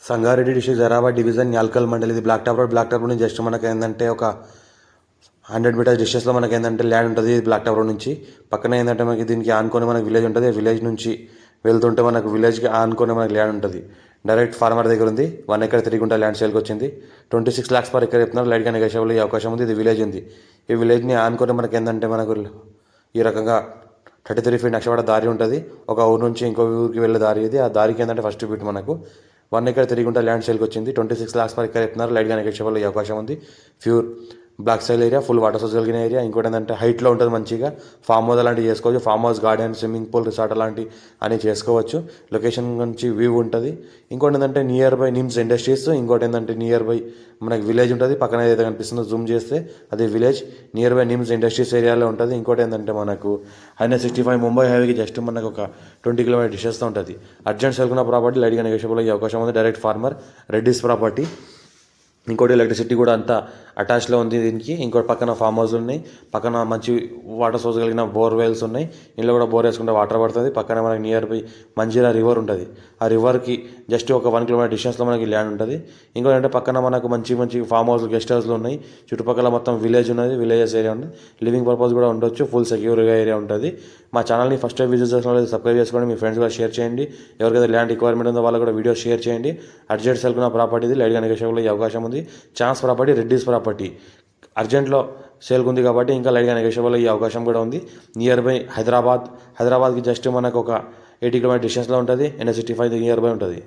Sangareddy district Zaheerabad division Yalkal mandal. ఇది black top road నుంచి just మనకి ఏంటంటే ఒక 100 మీటర్స్ డిస్టెన్స్లో మనకి ఏంటంటే ల్యాండ్ ఉంటుంది బ్లాక్ టాప్ రోడ్ నుంచి. పక్కన ఏంటంటే మనకి దీనికి ఆనుకొని మనకి విలేజ్ ఉంటుంది. విలేజ్ నుంచి వెళ్తుంటే మనకు విలేజ్కి ఆనుకొని మనకి ల్యాండ్ ఉంటుంది. డైరెక్ట్ ఫార్మర్ దగ్గర ఉంది. 1 ఎకర్ 3 గుంట ల్యాండ్ సేల్కి వచ్చింది. 26 lakhs per ఎకర్ చెప్తున్నారు. లైట్గా నెగోషియబుల్ అయ్యే అవకాశం ఉంది. ఇది విలేజ్ ఉంది. ఈ విలేజ్ని ఆనుకొని మనకి ఏంటంటే మనకు ఈ రకంగా 33 feet నక్షపడ దారి ఉంటుంది. ఒక ఊరు నుంచి ఇంకో ఊరికి వెళ్ళే దారి ఇది. ఆ దారికి ఏంటంటే ఫస్ట్ బిట్ మనకు 1 ఎకర్ 3 గుంట ల్యాండ్ సేల్కి వచ్చింది. 26 lakhs per ఎకర్ చెప్తున్నారు. లైట్గా నెగోషియబుల్ అయ్యే అవకాశం ఉంది. Pure black soil area, full water source కలిగిన ఏరియా. ఇంకోటి ఏంటంటే హైట్లో ఉంటుంది మంచిగా. ఫామ్ హౌస్ అలాంటివి చేసుకోవచ్చు. Farm house, garden, swimming pool, resort అలాంటివి అని చేసుకోవచ్చు. లొకేషన్ నుంచి వ్యూ ఉంటుంది. ఇంకోటి ఏంటంటే నియర్ బై నిమ్స్ ఇండస్ట్రీస్. ఇంకోటి ఏంటంటే నియర్ బై మనకి విలేజ్ ఉంటుంది. పక్కన ఏదైతే కనిపిస్తుందో జూమ్ చేస్తే అది village. Near by NIMS industries ఏరియాలో ఉంటుంది. ఇంకోటి ఏంటంటే మనకు I-65 ముంబై హైవేకి జస్ట్ మనకు ఒక 20 km డిస్టెన్స్లో ఉంటుంది. అర్జెంట్ సెల్కున్న ప్రాపర్టీ లైట్గా నెగోషియబుల్ అయ్యే అవకాశం ఉంది. Direct farmer, Reddy's property. ఇంకోటి ఎలక్ట్రిసిటీ కూడా అంతా అటాచ్లో ఉంది దీనికి. ఇంకోటి పక్కన ఫామ్ హౌస్ ఉన్నాయి. పక్కన మంచి వాటర్ సోర్స్ కలిగిన బోర్వెల్స్ ఉన్నాయి. ఇంట్లో కూడా బోర్ వేసుకుంటే వాటర్ పడుతుంది. పక్కన మనకి నియర్ బై మంజీరా రివర్ ఉంటుంది. ఆ రివర్కి జస్ట్ ఒక 1 km డిస్టెన్స్లో మనకి ల్యాండ్ ఉంటుంది. ఇంకోటి అంటే పక్కన మనకు మంచి మంచి ఫామ్ హౌస్, గెస్ట్ హౌస్లు ఉన్నాయి. చుట్టుపక్కల మొత్తం విలేజ్ ఉన్నది. విలేజెస్ ఏరియా ఉంది. లివింగ్ పర్పస్ కూడా ఉండొచ్చు. ఫుల్ సెక్యూర్గా ఏరియా ఉంటుంది. మా ఛానల్ని ఫస్ట్ టైం విజిట్ చేసిన వాళ్ళు సబ్స్క్రైబ్ చేసుకోండి. మీ ఫ్రెండ్స్ కూడా షేర్ చేయండి. ఎవరికైతే ల్యాండ్ రిక్వైర్మెంట్ ఉందో వాళ్ళు కూడా వీడియో షేర్ చేయండి. అర్జెంట్ సెల్కున్న ప్రాపర్టీ ఇది. లైట్గా నెగోషియబుల్ అయ్యే అవకాశం ఉంది. ఛాన్స్ ప్రాపర్టీ, రెడ్డిస్ ప్రాపర్టీ అర్జెంట్లో సేల్కి ఉంది కాబట్టి ఇంకా లైట్గా నెగోషియబుల్ అయ్యే అవకాశం కూడా ఉంది. నియర్ బై హైదరాబాద్కి జస్ట్ మనకు ఒక 80 km డిస్టెన్స్లో ఉంటుంది. NH-65 నియర్ బై ఉంటుంది.